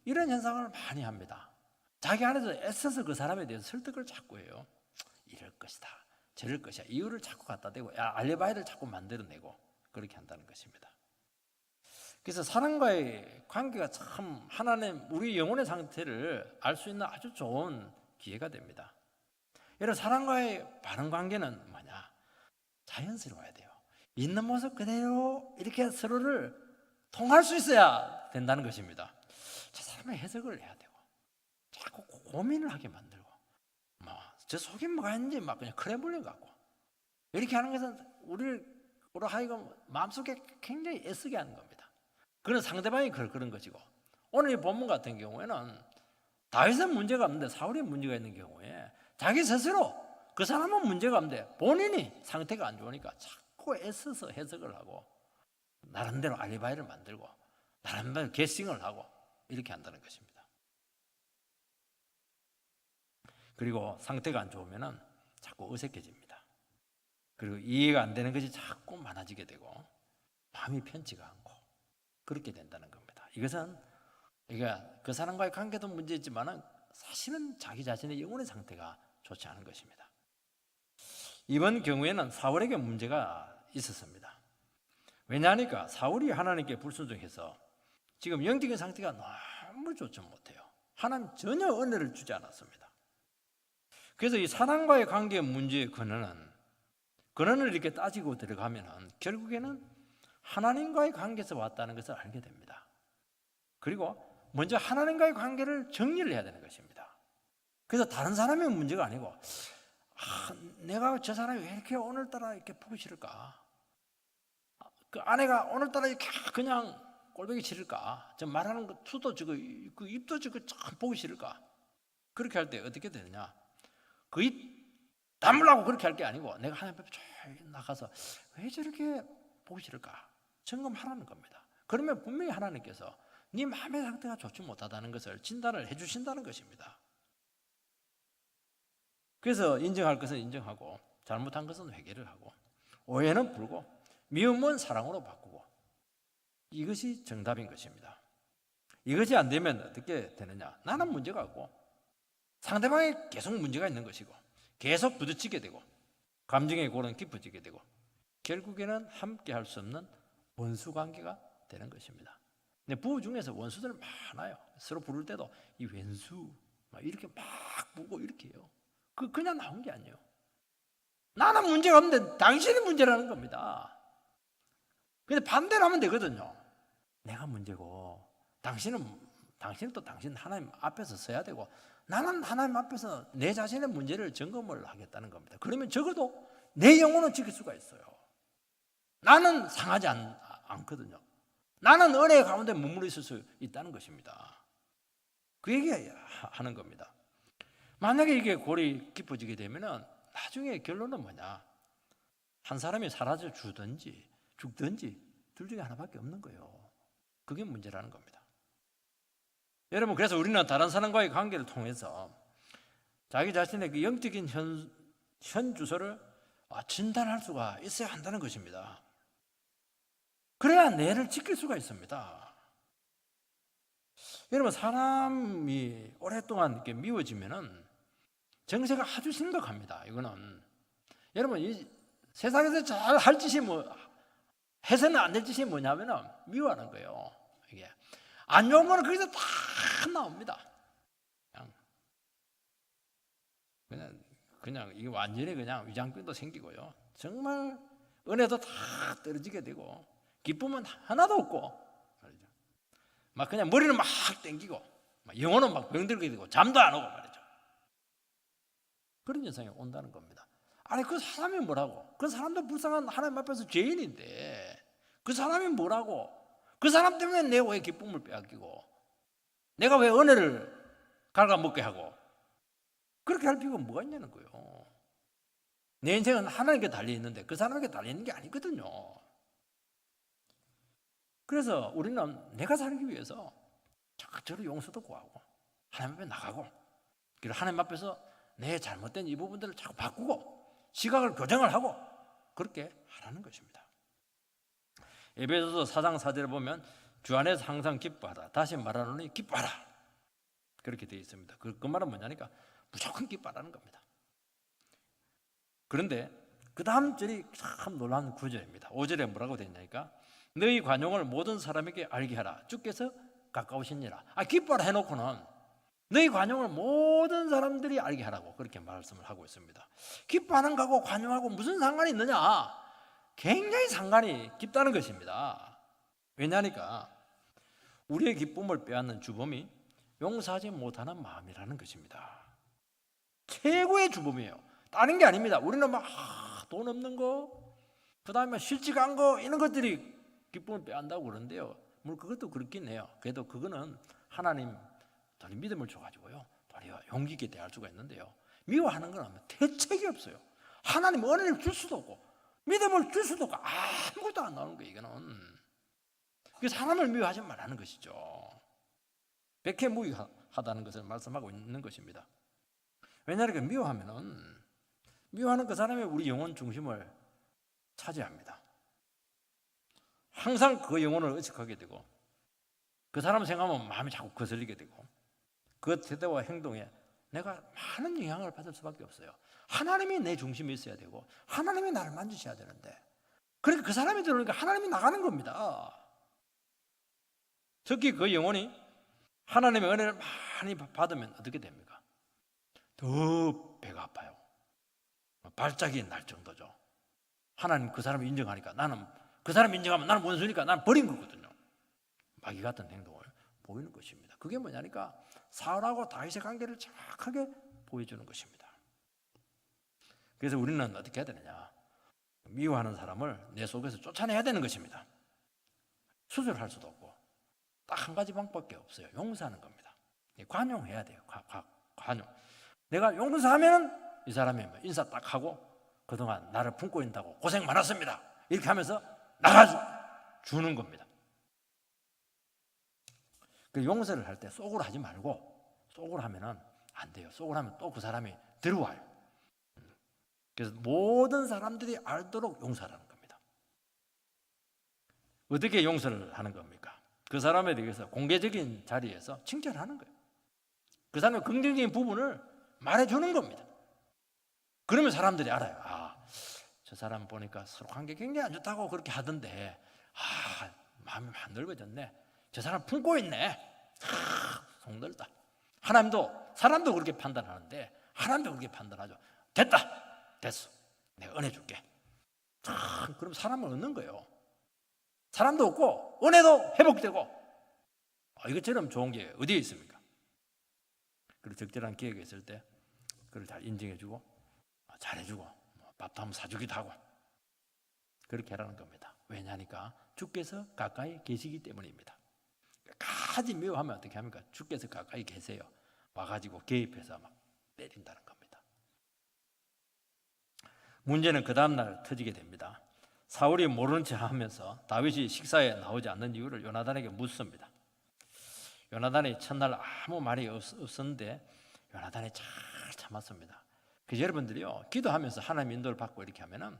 이런 현상을 많이 합니다. 자기 안에서 애써서 그 사람에 대해서 설득을 자꾸 해요. 이럴 것이다, 저럴 것이야, 이유를 자꾸 갖다 대고 알리바이를 자꾸 만들어내고 그렇게 한다는 것입니다. 그래서 사람과의 관계가 참 하나님 우리 영혼의 상태를 알 수 있는 아주 좋은 기회가 됩니다. 여러분, 사람과의 바른 관계는 뭐냐? 자연스러워야 돼요. 있는 모습 그대로 이렇게 서로를 통할 수 있어야 된다는 것입니다. 저 사람의 해석을 해야 되고 자꾸 고민을 하게 만들고 저 속에 뭐가 있는지 막 그냥 크레물린 것 같고 이렇게 하는 것은 우리로 하여금 마음속에 굉장히 애쓰게 하는 겁니다. 그런 상대방이 그런 것이고, 오늘 이 본문 같은 경우에는 다윗은 문제가 없는데 사울이 문제가 있는 경우에 자기 스스로 그 사람은 문제가 없는데 본인이 상태가 안 좋으니까 자꾸 애써서 해석을 하고 나름대로 알리바이를 만들고 나름대로 게싱을 하고 이렇게 한다는 것입니다. 그리고 상태가 안 좋으면 자꾸 어색해집니다. 그리고 이해가 안 되는 것이 자꾸 많아지게 되고 마음이 편치가 않고 그렇게 된다는 겁니다. 이것은 그 사람과의 관계도 문제있지만 사실은 자기 자신의 영혼의 상태가 좋지 않은 것입니다. 이번 경우에는 사울에게 문제가 있었습니다. 왜냐하니까 사울이 하나님께 불순종해서 지금 영적인 상태가 너무 좋지 못해요. 하나님 전혀 은혜를 주지 않았습니다. 그래서 이 사람과의 관계의 문제의 근원을 이렇게 따지고 들어가면 결국에는 하나님과의 관계에서 왔다는 것을 알게 됩니다. 그리고 먼저 하나님과의 관계를 정리를 해야 되는 것입니다. 그래서 다른 사람의 문제가 아니고 내가 저 사람이 왜 이렇게 오늘따라 이렇게 보기 싫을까? 그 아내가 오늘따라 이렇게 그냥 꼴보기 싫을까? 저 말하는 거 투도 저거 그 입도 저거 참 보기 싫을까? 그렇게 할 때 어떻게 되느냐? 그 입 다물라고 그렇게 할 게 아니고 내가 하나님 앞에 쫙 나가서 왜 저렇게 보기 싫을까? 점검하라는 겁니다. 그러면 분명히 하나님께서 네 마음의 상태가 좋지 못하다는 것을 진단을 해주신다는 것입니다. 그래서 인정할 것은 인정하고 잘못한 것은 회개를 하고 오해는 풀고 미움은 사랑으로 바꾸고 이것이 정답인 것입니다. 이것이 안 되면 어떻게 되느냐? 나는 문제가 없고 상대방이 계속 문제가 있는 것이고 계속 부딪히게 되고 감정의 골은 깊어지게 되고 결국에는 함께 할 수 없는 원수 관계가 되는 것입니다. 근데 부부 중에서 원수들 많아요. 서로 부를 때도 이 왼수 막 이렇게 막 부고 이렇게 해요. 그냥 나온 게 아니에요. 나는 문제가 없는데 당신이 문제라는 겁니다. 근데 반대로 하면 되거든요. 내가 문제고 당신은 또 당신 하나님 앞에서 서야 되고 나는 하나님 앞에서 내 자신의 문제를 점검을 하겠다는 겁니다. 그러면 적어도 내 영혼은 지킬 수가 있어요. 나는 상하지 않거든요. 나는 은혜 가운데 머물러 있을 수 있다는 것입니다. 그 얘기하는 겁니다. 만약에 이게 골이 깊어지게 되면 나중에 결론은 뭐냐? 한 사람이 사라져 죽든지 둘 중에 하나밖에 없는 거예요. 그게 문제라는 겁니다. 여러분, 그래서 우리는 다른 사람과의 관계를 통해서 자기 자신의 그 영적인 현 주소를 진단할 수가 있어야 한다는 것입니다. 그래야 뇌를 지킬 수가 있습니다. 여러분, 사람이 오랫동안 이렇게 미워지면은 정세가 아주 심각합니다. 이거는 여러분, 이 세상에서 잘 할 짓이 해서는 안 될 짓이 뭐냐면은 미워하는 거예요. 이게 안 좋은 거는 거기서 다 나옵니다. 그냥 이게 완전히 그냥 위장병도 생기고요. 정말 은혜도 다 떨어지게 되고 기쁨은 하나도 없고 막 그냥 머리는 막 땡기고 영혼은 막 병들게 되고 잠도 안 오고 말이죠. 그런 현상이 온다는 겁니다. 아니, 그 사람이 뭐라고? 그 사람도 불쌍한 하나님 앞에서 죄인인데 그 사람이 뭐라고? 그 사람 때문에 내가 왜 기쁨을 빼앗기고 내가 왜 은혜를 갉아먹게 하고 그렇게 할 필요가 뭐가 있냐는 거예요. 내 인생은 하나님께 달려있는데 그 사람에게 달려있는 게 아니거든요. 그래서 우리는 내가 살기 위해서 저를 용서도 구하고 하나님 앞에 나가고 그리고 하나님 앞에서 내 잘못된 이 부분들을 자꾸 바꾸고 시각을 교정을 하고 그렇게 하라는 것입니다. 에베소서 4장 4절에 보면 주 안에서 항상 기뻐하라. 다시 말하노니 기뻐하라. 그렇게 되어 있습니다. 그 말은 뭐냐니까 무조건 기뻐하라는 겁니다. 그런데 그 다음 절이 참 놀라운 구절입니다. 5절에 뭐라고 되어 있냐니까 너희 관용을 모든 사람에게 알게 하라. 주께서 가까우시니라. 기뻐하라 해놓고는 너희 관용을 모든 사람들이 알게 하라고 그렇게 말씀을 하고 있습니다. 기뻐하는 거하고 관용하고 무슨 상관이 있느냐? 굉장히 상관이 깊다는 것입니다. 왜냐니까 우리의 기쁨을 빼앗는 주범이 용서하지 못하는 마음이라는 것입니다. 최고의 주범이에요. 다른 게 아닙니다. 우리는 막 돈 없는 거, 그 다음에 실직한 거 이런 것들이 기쁨을 빼앗는다고 그러는데요. 물론 그것도 그렇긴 해요. 그래도 그거는 하나님 믿음을 줘가지고요, 용기 있게 대할 수가 있는데요. 미워하는 건 대책이 없어요. 하나님 은혜를 줄 수도 없고 믿음을 줄 수도 없고 아무것도 안 나오는 거예요. 이거는 그래서 하나님을 미워하지 말라는 것이죠. 백해무익하다는 것을 말씀하고 있는 것입니다. 왜냐하면 미워하는 그 사람이 우리 영혼 중심을 차지합니다. 항상 그 영혼을 의식하게 되고 그 사람 생각하면 마음이 자꾸 거슬리게 되고 그 태도와 행동에 내가 많은 영향을 받을 수밖에 없어요. 하나님이 내 중심에 있어야 되고 하나님이 나를 만지셔야 되는데 그러니까 그 사람이 들어오니까 하나님이 나가는 겁니다. 특히 그 영혼이 하나님의 은혜를 많이 받으면 어떻게 됩니까? 더 배가 아파요. 발작이 날 정도죠. 하나님 그 사람을 인정하니까 나는 그 사람 인정하면 나는 원수니까 나는 버린 거거든요. 마귀 같은 행동을 보이는 것입니다. 그게 뭐냐니까 사울하고 다윗의 관계를 정확하게 보여주는 것입니다. 그래서 우리는 어떻게 해야 되느냐? 미워하는 사람을 내 속에서 쫓아내야 되는 것입니다. 수술할 수도 없고 딱 한 가지 방법밖에 없어요. 용서하는 겁니다. 관용해야 돼요. 관용. 내가 용서하면 이 사람이 인사 딱 하고 그동안 나를 품고 있다고 고생 많았습니다. 이렇게 하면서 나가주는 겁니다. 그 용서를 할 때 속으로 하지 말고 속으로 하면은 안 돼요. 속으로 하면 또 그 사람이 들어와요. 그래서 모든 사람들이 알도록 용서하라는 겁니다. 어떻게 용서를 하는 겁니까? 그 사람에 대해서 공개적인 자리에서 칭찬하는 거예요. 그 사람의 긍정적인 부분을 말해주는 겁니다. 그러면 사람들이 알아요. 저 사람 보니까 서로 관계 굉장히 안 좋다고 그렇게 하던데 마음이 많이 넓어졌네. 저 사람 품고 있네. 속 넓다. 하나님도 사람도 그렇게 판단하는데 하나님도 그렇게 판단하죠. 됐어. 내가 은혜 줄게. 그럼 사람을 얻는 거예요. 사람도 얻고 은혜도 회복되고 이것처럼 좋은 게 어디에 있습니까? 그리고 적절한 기회가 있을 때 그걸 잘 인정해주고 잘해주고 밥도 한번 사주기도 하고 그렇게 하라는 겁니다. 왜냐하니까 주께서 가까이 계시기 때문입니다. 가지 미워하면 어떻게 합니까? 주께서 가까이 계세요. 와가지고 개입해서 막 때린다는 겁니다. 문제는 그 다음날 터지게 됩니다. 사울이 모르는 체 하면서 다윗이 식사에 나오지 않는 이유를 요나단에게 묻습니다. 요나단이 첫날 아무 말이 없었는데 요나단이 잘 참았습니다. 그래서 여러분들이요, 기도하면서 하나님 인도를 받고 이렇게 하면은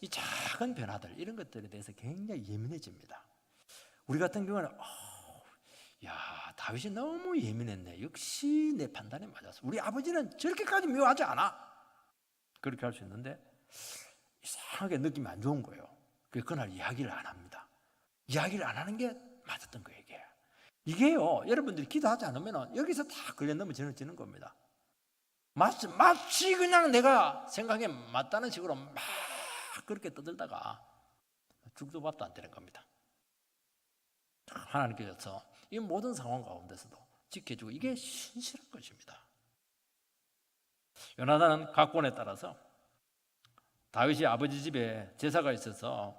이 작은 변화들 이런 것들에 대해서 굉장히 예민해집니다. 우리 같은 경우는 다윗이 너무 예민했네. 역시 내 판단에 맞았어. 우리 아버지는 저렇게까지 미워하지 않아. 그렇게 할 수 있는데 이상하게 느낌이 안 좋은 거예요. 그래서 그날 이야기를 안 합니다. 이야기를 안 하는 게 맞았던 거예요. 이게요, 여러분들이 기도하지 않으면 여기서 다 걸려 넘어지는 겁니다. 마치 그냥 내가 생각에 맞다는 식으로 막 그렇게 떠들다가 죽도 밥도 안 되는 겁니다. 하나님께서 이 모든 상황 가운데서도 지켜주고 이게 신실한 것입니다. 요나단은 각본에 따라서 다윗이 아버지 집에 제사가 있어서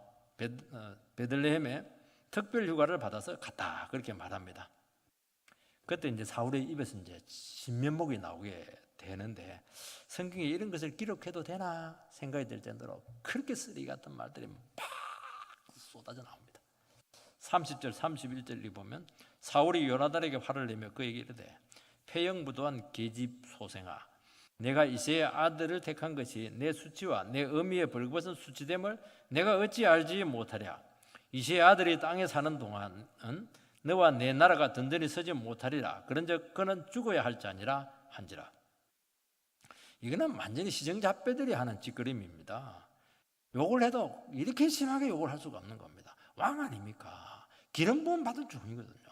베들레헴에 특별 휴가를 받아서 갔다 그렇게 말합니다. 그때 이제 사울의 입에서 이제 신면목이 나오게 되는데 성경에 이런 것을 기록해도 되나 생각이 들 정도로 그렇게 쓰레기 같은 말들이 막 쏟아져 나옵니다. 30절 31절을 보면 사울이 요나단에게 화를 내며 그에게 이르되 폐영부도한 계집 소생아 내가 이새의 아들을 택한 것이 내 수치와 내 어미의 벌거벗은 수치됨을 내가 어찌 알지 못하랴. 이새의 아들이 땅에 사는 동안은 너와 내 나라가 든든히 서지 못하리라. 그런즉 그는 죽어야 할 자니라 한지라. 이거는 완전히 시정잡배들이 하는 짓거림입니다. 욕을 해도 이렇게 심하게 욕을 할 수가 없는 겁니다. 왕 아닙니까? 기름 부음 받은 종이거든요.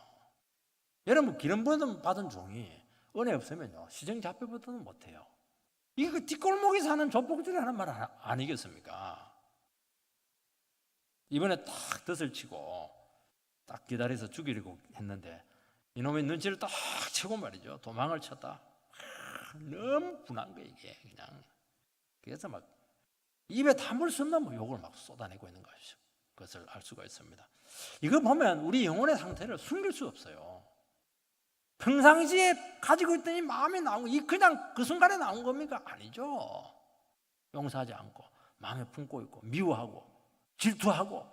여러분, 기름 부음 받은 종이 은혜 없으면요 시정잡배부터는 못해요. 이게 그 뒷골목에 사는 족복들이 하는 말 아니겠습니까? 이번에 딱 덫을 치고 딱 기다려서 죽이려고 했는데 이놈의 눈치를 딱 채고 말이죠, 도망을 쳤다. 너무 분한 거예요 이게. 그냥 그래서 막 입에 담을 수 없는 욕을 막 쏟아내고 있는 것이죠. 그것을 알 수가 있습니다. 이거 보면 우리 영혼의 상태를 숨길 수 없어요. 평상시에 가지고 있던 이 마음이 나온 거, 이 그냥 그 순간에 나온 겁니까? 아니죠. 용서하지 않고 마음에 품고 있고 미워하고 질투하고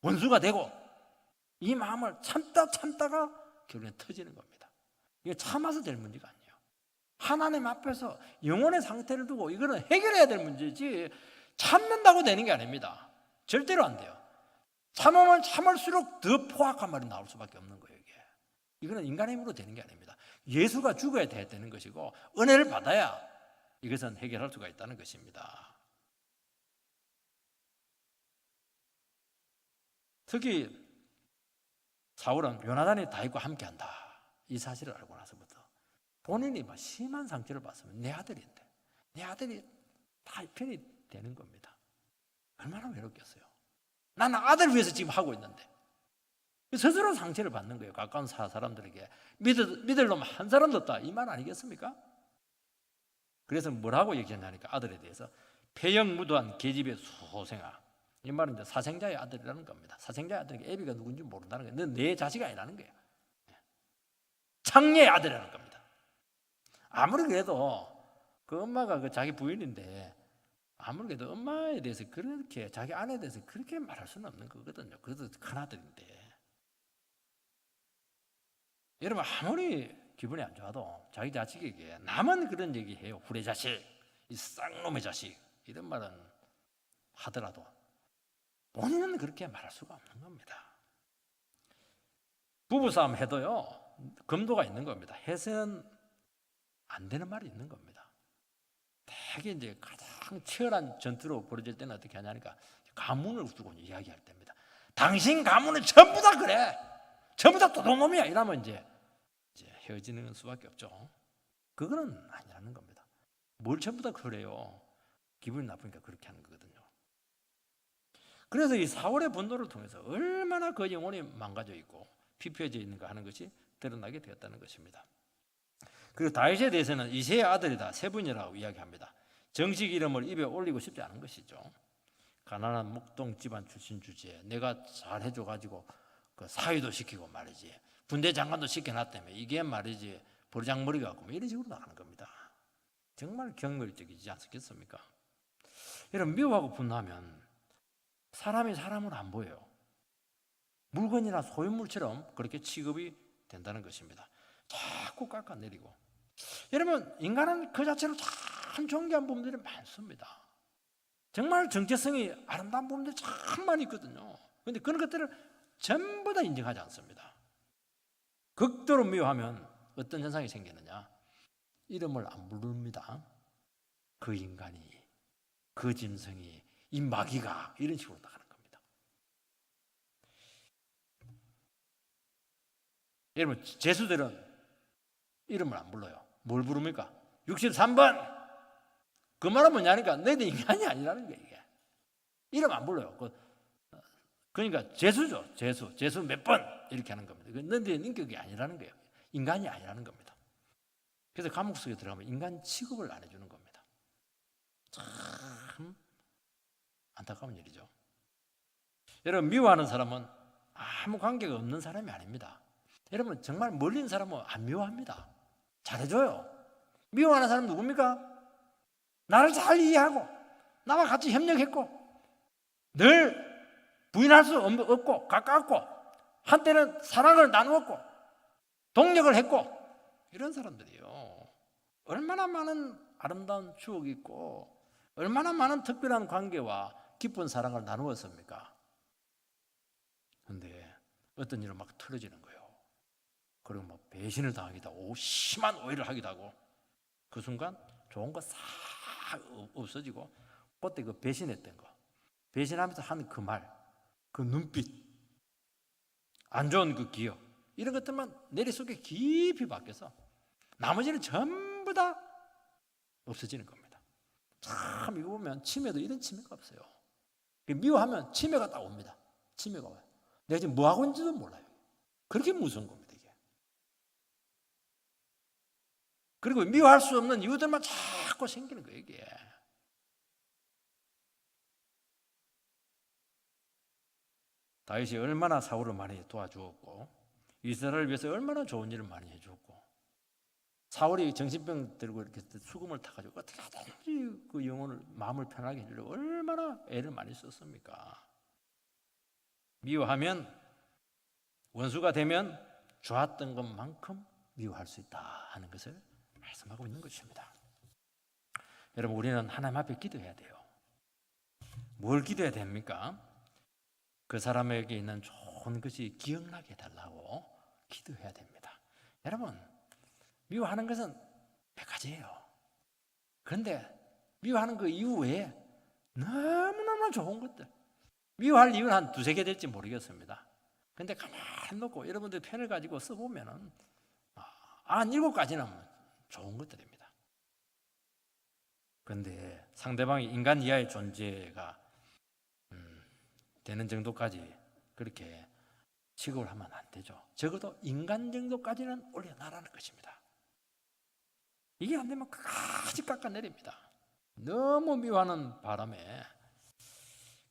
원수가 되고 이 마음을 참다가 결국엔 터지는 겁니다. 이게 참아서 될 문제가 아니에요. 하나님 앞에서 영혼의 상태를 두고 이거는 해결해야 될 문제지 참는다고 되는 게 아닙니다. 절대로 안 돼요. 참으면 참을수록 더 포악한 말이 나올 수밖에 없는 거예요. 이거는 인간의 힘으로 되는 게 아닙니다. 예수가 죽어야 되는 것이고 은혜를 받아야 이것은 해결할 수가 있다는 것입니다. 특히 사울은 요나단이 다윗과 함께한다 이 사실을 알고 나서부터 본인이 막 심한 상처를 받으면 내 아들인데 내 아들이 다 편이 되는 겁니다. 얼마나 외롭겠어요. 나는 아들 위해서 지금 하고 있는데 스스로 상처를 받는 거예요. 가까운 사람들에게 믿을 놈 한 사람도 없다 이 말 아니겠습니까? 그래서 뭐라고 얘기했냐니까 아들에 대해서 폐영무도한 계집의 소생아, 이 말은 이제 사생자의 아들이라는 겁니다. 사생자의 아들이 애비가 누군지 모른다는 거예요. 넌 내 자식이 아니라는 거예요. 창녀의 아들이라는 겁니다. 아무리 그래도 그 엄마가 그 자기 부인인데 아무리 그래도 엄마에 대해서 그렇게 자기 아내에 대해서 그렇게 말할 수는 없는 거거든요. 그래도 큰 아들인데 여러분 아무리 기분이 안 좋아도 자기 자식에게 남은 그런 얘기해요. 후레자식, 이 쌍놈의 자식 이런 말은 하더라도 본인은 그렇게 말할 수가 없는 겁니다. 부부싸움 해도요 금도가 있는 겁니다. 해서는 안 되는 말이 있는 겁니다. 되게 이제 가장 치열한 전투로 벌어질 때는 어떻게 하냐니까 가문을 두고 이야기할 때입니다. 당신 가문은 전부 다 그래. 전부 다 도둑놈이야. 이러면 이제 헤어지는 수밖에 없죠. 그거는 아니라는 겁니다. 뭘 전부 다 그래요. 기분이 나쁘니까 그렇게 하는 거거든요. 그래서 이 사울의 분노를 통해서 얼마나 그 영혼이 망가져 있고 피폐해져 있는가 하는 것이 드러나게 되었다는 것입니다. 그리고 다윗에 대해서는 이새의 아들이다 세 분이라고 이야기합니다. 정식 이름을 입에 올리고 싶지 않은 것이죠. 가난한 목동 집안 출신 주제에 내가 잘 해줘가지고 그 사위도 시키고 말이지 군대 장관도 시켜놨다며 이게 말이지 버르장머리가 갖고 이런 식으로 나가는 겁니다. 정말 경멸적이지 않겠습니까? 여러분 미워하고 분노하면 사람이 사람으로 안 보여요. 물건이나 소유물처럼 그렇게 취급이 된다는 것입니다. 자꾸 깎아내리고 여러분 인간은 그 자체로 참 존귀한 부분들이 많습니다. 정말 정체성이 아름다운 부분들이 참 많이 있거든요. 그런데 그런 것들을 전부 다 인정하지 않습니다. 극도로 미워하면 어떤 현상이 생기느냐, 이름을 안 부릅니다. 그 인간이, 그 짐승이, 이 마귀가 이런 식으로 나가는 겁니다. 여러분 죄수들은 이름을 안 불러요. 뭘 부릅니까? 63번. 그 말은 뭐냐니까 너희들 인간이 아니라는 거예요. 이게. 이름 안 불러요. 그러니까 죄수죠. 죄수 몇 번 이렇게 하는 겁니다. 너희들 인격이 아니라는 거예요. 인간이 아니라는 겁니다. 그래서 감옥 속에 들어가면 인간 취급을 안 해주는 겁니다. 참 안타까운 일이죠. 여러분 미워하는 사람은 아무 관계가 없는 사람이 아닙니다. 여러분 정말 멀리 있는 사람은 안 미워합니다. 잘해줘요. 미워하는 사람 누굽니까? 나를 잘 이해하고 나와 같이 협력했고 늘 부인할 수 없고 가까웠고 한때는 사랑을 나누었고 동력을 했고 이런 사람들이에요. 얼마나 많은 아름다운 추억이 있고 얼마나 많은 특별한 관계와 깊은 사랑을 나누었습니까? 그런데 어떤 일로 막 틀어지는 거예요. 그리고 뭐 배신을 당하기도 하고 심한 오해를 하기도 하고 그 순간 좋은 거 싹 없어지고 그때 그 배신했던 거 배신하면서 하는 그 말, 그 눈빛, 안 좋은 그 기억 이런 것들만 내리 속에 깊이 박혀서 나머지는 전부 다 없어지는 겁니다. 참 이거 보면 치매도 이런 치매가 없어요. 미워하면 치매가 딱 옵니다. 치매가 와요. 내가 지금 뭐 하고 있는지도 몰라요. 그렇게 무서운 겁니다 이게. 그리고 미워할 수 없는 이유들만 자꾸 생기는 거예요 이게. 다윗이 얼마나 사울을 많이 도와주었고 이스라엘을 위해서 얼마나 좋은 일을 많이 해주었고 사울이 정신병 들고 이렇게 수금을 타가지고 어떻게 하든지 그 영혼을 마음을 편하게 해주려고 얼마나 애를 많이 썼습니까? 미워하면 원수가 되면 좋았던 것만큼 미워할 수 있다 하는 것을 말씀하고 있는 것입니다. 여러분 우리는 하나님 앞에 기도해야 돼요. 뭘 기도해야 됩니까? 그 사람에게 있는 좋은 것이 기억나게 해달라고 기도해야 됩니다. 여러분 미워하는 것은 몇 가지예요. 그런데 미워하는 그 이후에 너무너무 좋은 것들 미워할 이유는 한 두세 개 될지 모르겠습니다. 그런데 가만히 놓고 여러분들 편을 가지고 써보면 한 7가지는 좋은 것들입니다. 그런데 상대방이 인간 이하의 존재가 되는 정도까지 그렇게 취급을 하면 안 되죠. 적어도 인간 정도까지는 올려놔라는 것입니다. 이게 안 되면 끝까지 깎아내립니다. 너무 미워하는 바람에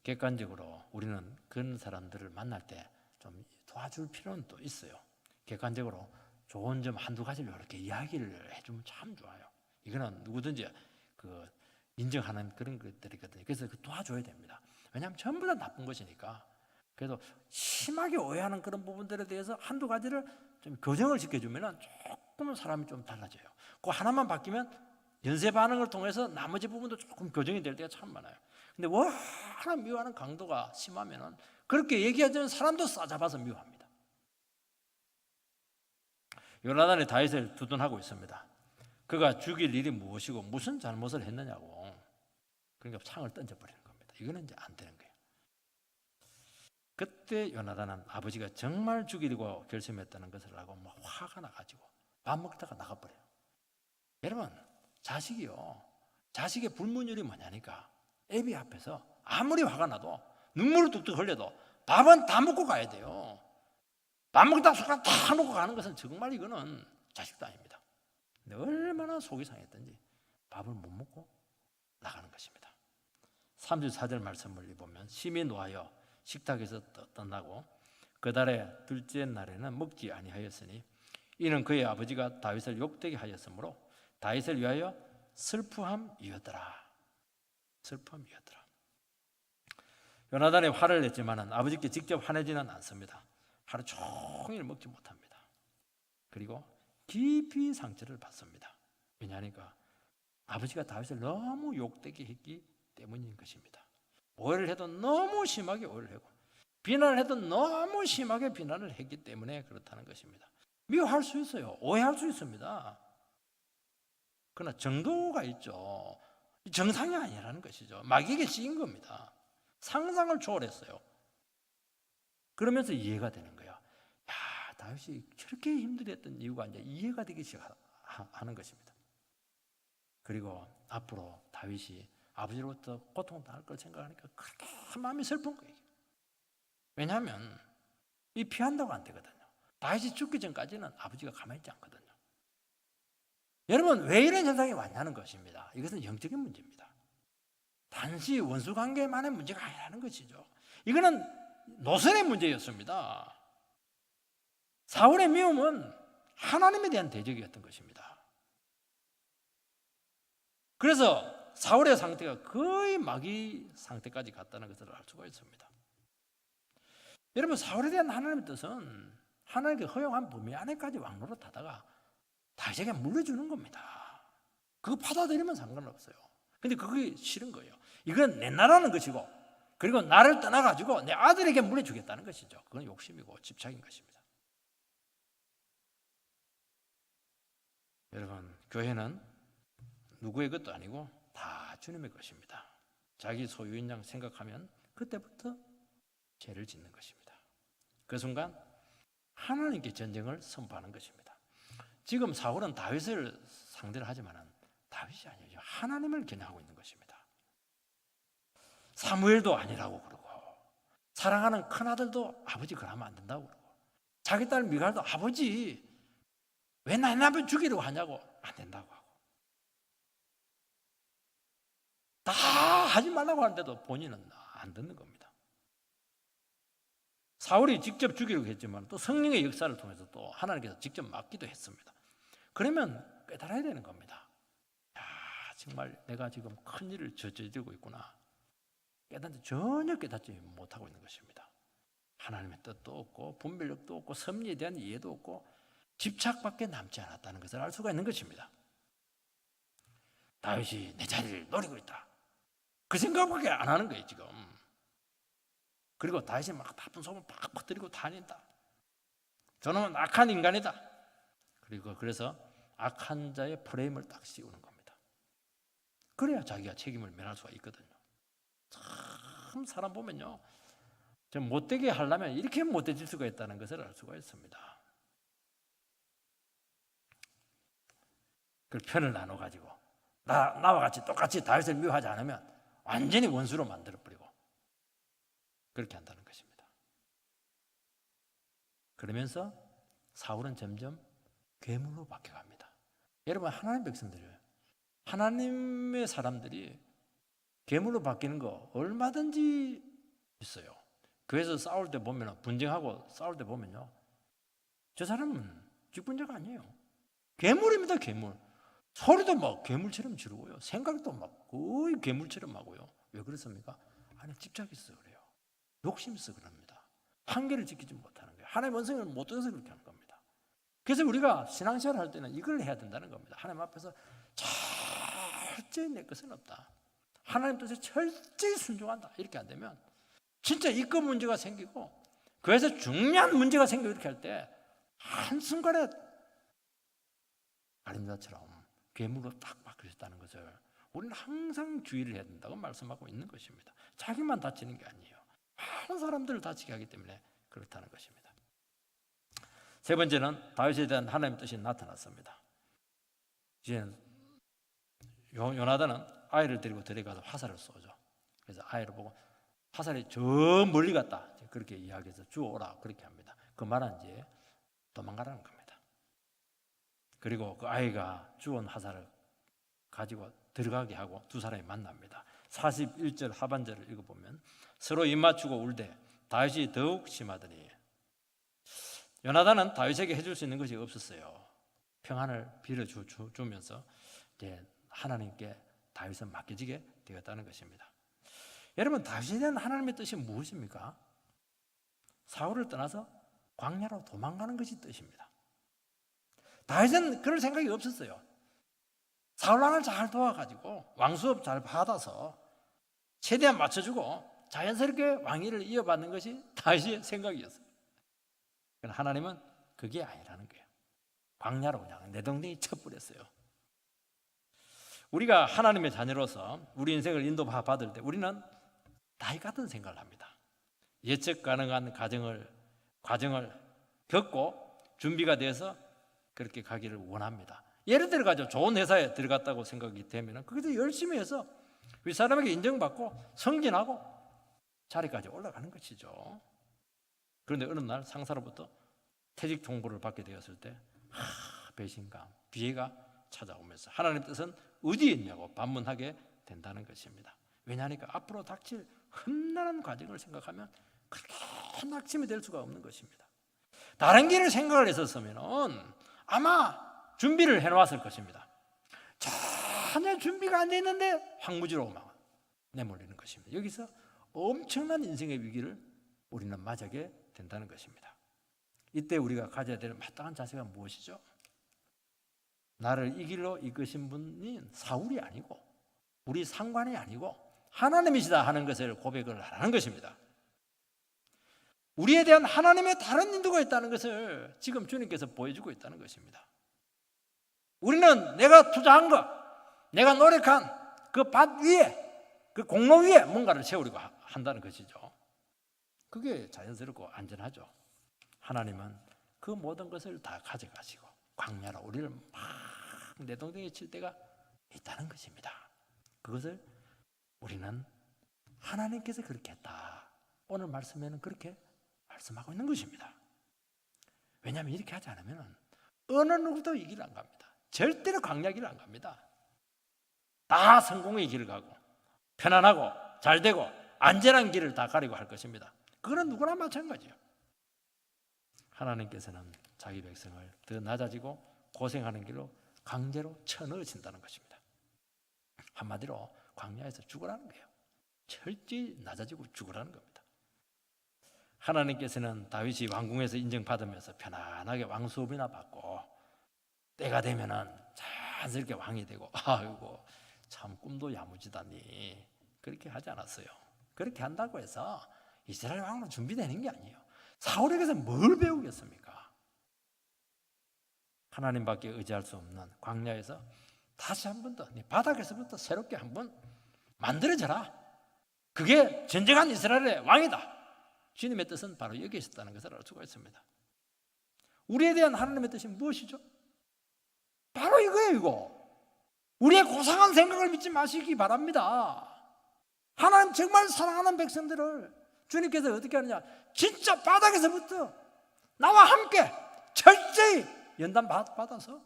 객관적으로 우리는 그런 사람들을 만날 때 좀 도와줄 필요는 또 있어요. 객관적으로 좋은 점 한두 가지를 이렇게 이야기를 해주면 참 좋아요. 이거는 누구든지 그 인정하는 그런 것들이거든요. 그래서 도와줘야 됩니다. 왜냐하면 전부 다 나쁜 것이니까. 그래도 심하게 오해하는 그런 부분들에 대해서 한두 가지를 좀 교정을 시켜주면 조금은 사람이 좀 달라져요. 그 하나만 바뀌면 연쇄 반응을 통해서 나머지 부분도 조금 교정이 될 때가 참 많아요. 근데 워낙 미워하는 강도가 심하면은 그렇게 얘기하자면 사람도 싸잡아서 미워합니다. 요나단이 다윗을 두둔하고 있습니다. 그가 죽일 일이 무엇이고 무슨 잘못을 했느냐고. 그러니까 창을 던져버리는 겁니다. 이거는 이제 안 되는 거예요. 그때 요나단은 아버지가 정말 죽이려고 결심했다는 것을 알고 막 화가 나가지고 밥 먹다가 나가버려요. 여러분 자식의 불문율이 뭐냐니까 애비 앞에서 아무리 화가 나도 눈물을 뚝뚝 흘려도 밥은 다 먹고 가야 돼요. 밥 먹다가 숟가락 다 놓고 가는 것은 정말 이거는 자식도 아닙니다. 근데 얼마나 속이 상했던지 밥을 못 먹고 나가는 것입니다. 3절 4절 말씀을 보면 심히 노하여 식탁에서 떠나고 그 달의 둘째 날에는 먹지 아니하였으니 이는 그의 아버지가 다윗을 욕되게 하였으므로 다윗을 위하여 슬픔이었더라. 요나단이 화를 냈지만 아버지께 직접 화내지는 않습니다. 하루 종일 먹지 못합니다. 그리고 깊이 상처를 받습니다. 왜냐하니까 아버지가 다윗을 너무 욕되게 했기 때문인 것입니다. 오해를 해도 너무 심하게 오해를 하고 비난을 해도 너무 심하게 비난을 했기 때문에 그렇다는 것입니다. 미워할 수 있어요. 오해할 수 있습니다. 그러나 정도가 있죠. 정상이 아니라는 것이죠. 마귀에게 씌인 겁니다. 상상을 초월했어요. 그러면서 이해가 되는 거예요. 야, 다윗이 저렇게 힘들었던 이유가 이제 이해가 되기 시작하는 것입니다. 그리고 앞으로 다윗이 아버지로부터 고통당할 걸 생각하니까 그렇게 마음이 슬픈 거예요. 왜냐하면 이 피한다고 안 되거든요. 다윗이 죽기 전까지는 아버지가 가만히 있지 않거든요. 여러분 왜 이런 현상이 왔냐는 것입니다. 이것은 영적인 문제입니다. 단지 원수관계만의 문제가 아니라는 것이죠. 이거는 노선의 문제였습니다. 사울의 미움은 하나님에 대한 대적이었던 것입니다. 그래서 사울의 상태가 거의 마귀 상태까지 갔다는 것을 알 수가 있습니다. 여러분 사울에 대한 하나님의 뜻은 하나님께 허용한 범위 안에까지 왕노릇하다가 다윗에게 물려주는 겁니다. 그거 받아들이면 상관없어요. 근데 그게 싫은 거예요. 이건 내 나라는 것이고 그리고 나를 떠나가지고 내 아들에게 물려주겠다는 것이죠. 그건 욕심이고 집착인 것입니다. 여러분, 교회는 누구의 것도 아니고 다 주님의 것입니다. 자기 소유인 양 생각하면 그때부터 죄를 짓는 것입니다. 그 순간 하나님께 전쟁을 선포하는 것입니다. 지금 사울은 다윗을 상대를 하지만 다윗이 아니죠. 하나님을 겨냥하고 있는 것입니다. 사무엘도 아니라고 그러고, 사랑하는 큰아들도 아버지 그러면 안 된다고 그러고, 자기 딸 미갈도 아버지 왜 내 남편 죽이려고 하냐고 안 된다고 하고, 다 하지 말라고 하는데도 본인은 안 듣는 겁니다. 사울이 직접 죽이려고 했지만 또 성령의 역사를 통해서 또 하나님께서 직접 맡기도 했습니다. 그러면 깨달아야 되는 겁니다. 야, 정말 내가 지금 큰 일을 저지르고 있구나. 전혀 깨닫지 못하고 있는 것입니다. 하나님의 뜻도 없고 분별력도 없고 섭리에 대한 이해도 없고 집착밖에 남지 않았다는 것을 알 수가 있는 것입니다. 다윗이 내 자리를 노리고 있다, 그 생각밖에 안 하는 거예요 지금. 그리고 다윗이 막 나쁜 소문 팍 퍼뜨리고 다닌다. 저놈은 악한 인간이다. 그래서 악한 자의 프레임을 딱 씌우는 겁니다. 그래야 자기가 책임을 면할 수가 있거든요. 참 사람 보면요, 좀 못되게 하려면 이렇게 못되질 수가 있다는 것을 알 수가 있습니다. 그 편을 나눠가지고 나와 같이 똑같이 다윗을 미워하지 않으면 완전히 원수로 만들어버리고 그렇게 한다는 것입니다. 그러면서 사울은 점점 괴물로 바뀌어갑니다. 여러분, 하나님 백성들이에요. 하나님의 사람들이 괴물로 바뀌는 거 얼마든지 있어요. 교회에서 싸울 때 보면, 분쟁하고 싸울 때 보면요, 저 사람은 직분자가 아니에요. 괴물입니다. 괴물. 소리도 막 괴물처럼 지르고요, 생각도 막 거의 괴물처럼 하고요. 왜 그렇습니까? 안에 집착이 있어 그래요. 욕심이 있어 그럽니다. 한계를 지키지 못하는 거예요. 하나님의 원성을 못 들어서 그렇게 하는 겁니다. 그래서 우리가 신앙생활 할 때는 이걸 해야 된다는 겁니다. 하나님 앞에서 철저히 내 것은 없다, 하나님 뜻에 철저히 순종한다. 이렇게 안 되면 진짜 이권 문제가 생기고 그래서 중요한 문제가 생기고 이렇게 할 때 한순간에 가림자처럼 괴물로 딱 바뀌었다는 것을 우리는 항상 주의를 해야 된다고 말씀하고 있는 것입니다. 자기만 다치는 게 아니에요. 많은 사람들을 다치게 하기 때문에 그렇다는 것입니다. 세 번째는 다윗에 대한 하나님의 뜻이 나타났습니다. 이제 요나단은 아이를 데리고 들어가서 화살을 쏘죠. 그래서 아이를 보고 화살이 저 멀리 갔다, 그렇게 이야기해서 주워오라 그렇게 합니다. 그 말은 이제 도망가라는 겁니다. 그리고 그 아이가 주운 화살을 가지고 들어가게 하고 두 사람이 만납니다. 41절 하반절을 읽어보면 서로 입맞추고 울되 다윗이 더욱 심하더니, 요나단은 다윗에게 해줄 수 있는 것이 없었어요. 평안을 빌어주면서 이제 하나님께 다윗은 맡겨지게 되었다는 것입니다. 여러분, 다윗에 대한 하나님의 뜻이 무엇입니까? 사울을 떠나서 광야로 도망가는 것이 뜻입니다. 다윗은 그럴 생각이 없었어요. 사울왕을 잘 도와가지고 왕수업 잘 받아서 최대한 맞춰주고 자연스럽게 왕위를 이어받는 것이 다윗의 생각이었어요. 그러나 하나님은 그게 아니라는 거예요. 광야로 그냥 내동댕이 쳐버렸어요. 우리가 하나님의 자녀로서 우리 인생을 인도받을 때 우리는 다윗 같은 생각을 합니다. 예측 가능한 과정을 겪고 준비가 돼서 그렇게 가기를 원합니다. 예를 들어 가지고 좋은 회사에 들어갔다고 생각이 되면 거기서 열심히 해서 윗사람에게 인정받고 승진하고 자리까지 올라가는 것이죠. 그런데 어느 날 상사로부터 퇴직 통보를 받게 되었을 때 배신감, 비애가 찾아오면서 하나님의 뜻은 어디에 있냐고 반문하게 된다는 것입니다. 왜냐하니까 앞으로 닥칠 험난한 과정을 생각하면 그렇게 낙심이 될 수가 없는 것입니다. 다른 길을 생각을 했었으면 아마 준비를 해놓았을 것입니다. 전혀 준비가 안 돼 있는데 황무지로 막 내몰리는 것입니다. 여기서 엄청난 인생의 위기를 우리는 맞이하게 된다는 것입니다. 이때 우리가 가져야 될 마땅한 자세가 무엇이죠? 나를 이 길로 이끄신 분이 사울이 아니고 우리 상관이 아니고 하나님이시다 하는 것을 고백을 하는 것입니다. 우리에 대한 하나님의 다른 인도가 있다는 것을 지금 주님께서 보여주고 있다는 것입니다. 우리는 내가 투자한 거, 내가 노력한 그 밭 위에, 그 공로 위에 뭔가를 세우려고 한다는 것이죠. 그게 자연스럽고 안전하죠. 하나님은 그 모든 것을 다 가져가시고 광야로 우리를 막 내동댕이 칠 때가 있다는 것입니다. 그것을 우리는 하나님께서 그렇게 했다. 오늘 말씀에는 그렇게 말씀하고 있는 것입니다. 왜냐하면 이렇게 하지 않으면 어느 누구도 이 길을 안 갑니다. 절대로 광야 길을 안 갑니다. 다 성공의 길을 가고 편안하고 잘되고 안전한 길을 다 가려고 할 것입니다. 그거는 누구나 마찬가지예요. 하나님께서는 자기 백성을 더 낮아지고 고생하는 길로 강제로 쳐넣으신다는 것입니다. 한마디로 광야에서 죽으라는 거예요. 철저히 낮아지고 죽으라는 겁니다. 하나님께서는 다윗이 왕궁에서 인정받으면서 편안하게 왕수업이나 받고 때가 되면은 자연스럽게 왕이 되고 아이고 참 꿈도 야무지다니 그렇게 하지 않았어요. 그렇게 한다고 해서 이스라엘 왕으로 준비되는 게 아니에요. 사울에게서 뭘 배우겠습니까? 하나님밖에 의지할 수 없는 광야에서 다시 한 번 더 바닥에서부터 새롭게 한번 만들어져라. 그게 진정한 이스라엘의 왕이다. 주님의 뜻은 바로 여기에 있었다는 것을 알 수가 있습니다. 우리에 대한 하나님의 뜻이 무엇이죠? 바로 이거예요. 이거 우리의 고상한 생각을 믿지 마시기 바랍니다. 하나님 정말 사랑하는 백성들을 주님께서 어떻게 하느냐, 진짜 바닥에서부터 나와 함께 철저히 연단 받아서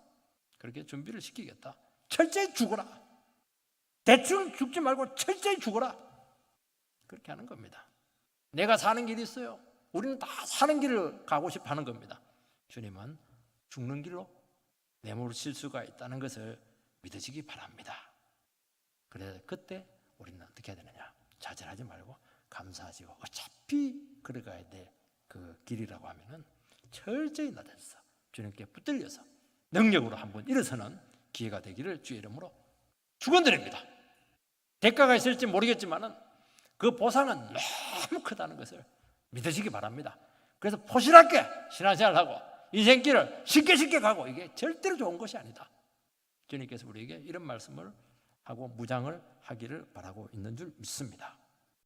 그렇게 준비를 시키겠다. 철저히 죽어라. 대충 죽지 말고 철저히 죽어라. 그렇게 하는 겁니다. 내가 사는 길이 있어요. 우리는 다 사는 길을 가고 싶어 하는 겁니다. 주님은 죽는 길로 내몰실 수가 있다는 것을 믿으시기 바랍니다. 그래서 그때 우리는 어떻게 해야 되느냐, 좌절하지 말고 감사하시고 어차피 걸어가야 될 그 길이라고 하면은 철저히 낮아져서 주님께 붙들려서 능력으로 한번 일어서는 기회가 되기를 주의 이름으로 축원드립니다. 대가가 있을지 모르겠지만은 그 보상은 너무 크다는 것을 믿으시기 바랍니다. 그래서 포실하게 신앙생활하고 인생길을 쉽게 가고 이게 절대로 좋은 것이 아니다. 주님께서 우리에게 이런 말씀을 하고 무장을 하기를 바라고 있는 줄 믿습니다.